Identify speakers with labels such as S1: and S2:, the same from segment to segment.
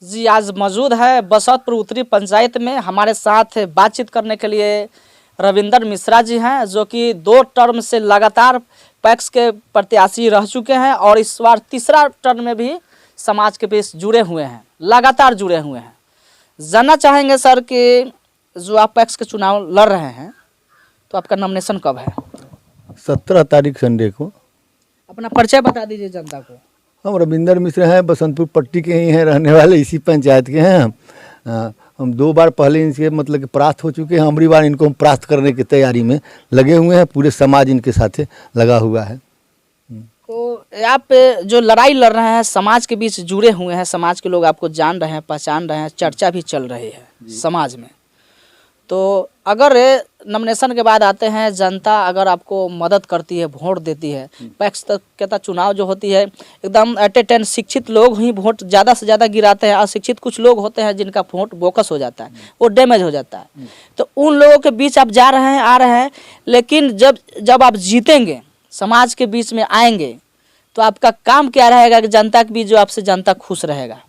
S1: जी आज मौजूद है बसंतपुर उत्तरी पंचायत में। हमारे साथ बातचीत करने के लिए रविंदर मिश्रा जी हैं, जो कि 2 टर्म से लगातार पैक्स के प्रत्याशी रह चुके हैं और इस बार तीसरा टर्म में भी समाज के बीच जुड़े हुए हैं, लगातार जुड़े हुए हैं। जानना चाहेंगे सर कि जो आप पैक्स के चुनाव लड़ रहे हैं तो आपका नॉमिनेशन कब है?
S2: 17 तारीख संडे को।
S1: अपना परिचय बता दीजिए जनता को।
S2: हम रविंदर मिश्रा हैं, बसंतपुर पट्टी के ही हैं, रहने वाले इसी पंचायत के हैं। हम 2 बार पहले इनसे मतलब कि परास्त हो चुके हैं। हमारी बार इनको हम परास्त करने की तैयारी में लगे हुए हैं। पूरे समाज इनके साथ लगा हुआ है।
S1: तो आप जो लड़ाई लड़ रहे हैं, समाज के बीच जुड़े हुए हैं, समाज के लोग आपको जान रहे हैं, पहचान रहे हैं, चर्चा भी चल रही है समाज में। तो अगर नॉमिनेशन के बाद आते हैं, जनता अगर आपको मदद करती है, वोट देती है, पैक्स तक के चुनाव जो होती है एकदम एट ए टाइम शिक्षित लोग ही वोट ज़्यादा से ज़्यादा गिराते हैं। अशिक्षित कुछ लोग होते हैं जिनका वोट बोकस हो जाता है, वो डैमेज हो जाता है। तो उन लोगों के बीच आप जा रहे हैं, आ रहे हैं, लेकिन जब आप जीतेंगे, समाज के बीच में आएंगे, तो आपका काम क्या रहेगा कि जनता के बीच जो आपसे जनता खुश रहेगा?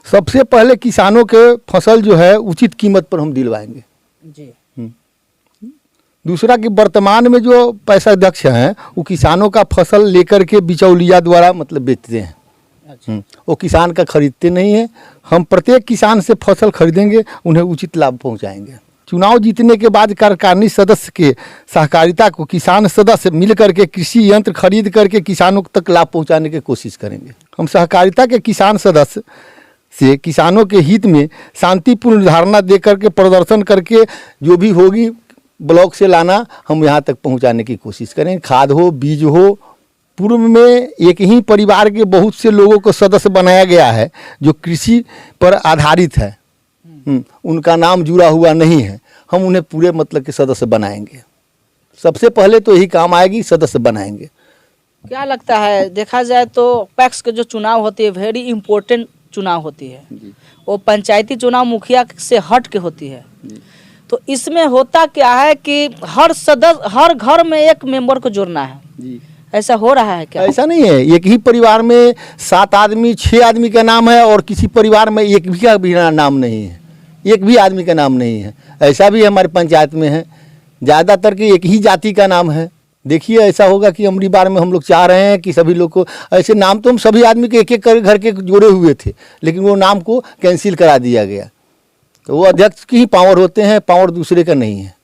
S2: सबसे पहले किसानों के फसल जो है उचित कीमत पर हम दिलवाएंगे
S1: जी।
S2: दूसरा कि वर्तमान में जो पैसा अध्यक्ष हैं वो किसानों का फसल लेकर के बिचौलिया द्वारा मतलब बेचते हैं।
S1: अच्छा।
S2: वो किसान का खरीदते नहीं हैं। हम प्रत्येक किसान से फसल खरीदेंगे, उन्हें उचित लाभ पहुंचाएंगे। चुनाव जीतने के बाद कार्यकारिणी सदस्य के सहकारिता को किसान सदस्य मिल करके कृषि यंत्र खरीद करके किसानों तक लाभ पहुंचाने की कोशिश करेंगे। हम सहकारिता के किसान सदस्य से किसानों के हित में शांतिपूर्ण धारणा दे करके प्रदर्शन करके जो भी होगी ब्लॉक से लाना हम यहाँ तक पहुँचाने की कोशिश करें। खाद हो, बीज हो। पूर्व में एक ही परिवार के बहुत से लोगों को सदस्य बनाया गया है जो कृषि पर आधारित है। उनका नाम जुड़ा हुआ नहीं है। हम उन्हें पूरे मतलब के सदस्य बनाएंगे। सबसे पहले तो यही काम आएगी, सदस्य बनाएंगे।
S1: क्या लगता है, देखा जाए तो पैक्स के जो चुनाव होती है वेरी इंपॉर्टेंट चुनाव होती है, वो पंचायती चुनाव मुखिया से हट के होती है। तो इसमें होता क्या है कि हर सदस्य, हर घर में एक मेंबर को जोड़ना है जी। ऐसा हो रहा है क्या?
S2: ऐसा नहीं है। एक ही परिवार में 7 आदमी 6 आदमी का नाम है और किसी परिवार में एक भी का भी नाम नहीं है, एक भी आदमी का नाम नहीं है। ऐसा भी हमारे पंचायत में है। ज़्यादातर के एक ही जाति का नाम है। देखिए ऐसा होगा कि अमरी बार में हम लोग चाह रहे हैं कि सभी लोग को ऐसे नाम, तो हम सभी आदमी के एक एक घर के जोड़े हुए थे, लेकिन वो नाम को कैंसिल करा दिया गया। तो वो अध्यक्ष की ही पावर होते हैं, पावर दूसरे का नहीं है।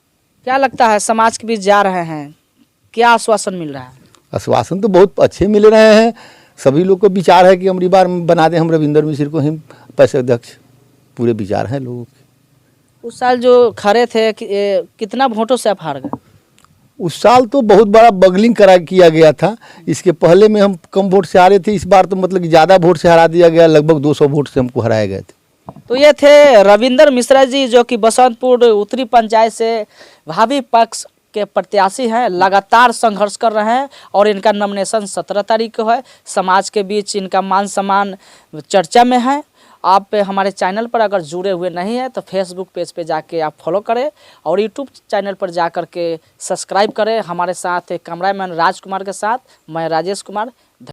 S1: क्या लगता है, समाज के बीच जा रहे हैं, क्या आश्वासन मिल रहा है?
S2: आश्वासन तो बहुत अच्छे मिल रहे हैं। सभी लोग को विचार है कि अमरी बार में बना दें हम रविंदर मिश्र को ही पैसे अध्यक्ष। पूरे विचार हैं लोगों के।
S1: उस साल जो खड़े थे कितना वोटों से आप हार गए?
S2: उस साल तो बहुत बड़ा बगलिंग किया गया था। इसके पहले में हम कम वोट से हारे थे। इस बार तो मतलब कि ज़्यादा वोट से हरा दिया गया। लगभग 200 वोट से हमको हराए गए थे।
S1: तो ये थे रविंदर मिश्रा जी, जो कि बसंतपुर उत्तरी पंचायत से भावी पक्ष के प्रत्याशी हैं। लगातार संघर्ष कर रहे हैं और इनका नॉमिनेशन 17 तारीख को है। समाज के बीच इनका मान सम्मान चर्चा में है। आप हमारे चैनल पर अगर जुड़े हुए नहीं हैं तो फेसबुक पेज पे जाके आप फॉलो करें और यूट्यूब चैनल पर जा कर के सब्सक्राइब करें। हमारे साथ कैमरामैन राजकुमार के साथ मैं राजेश कुमार।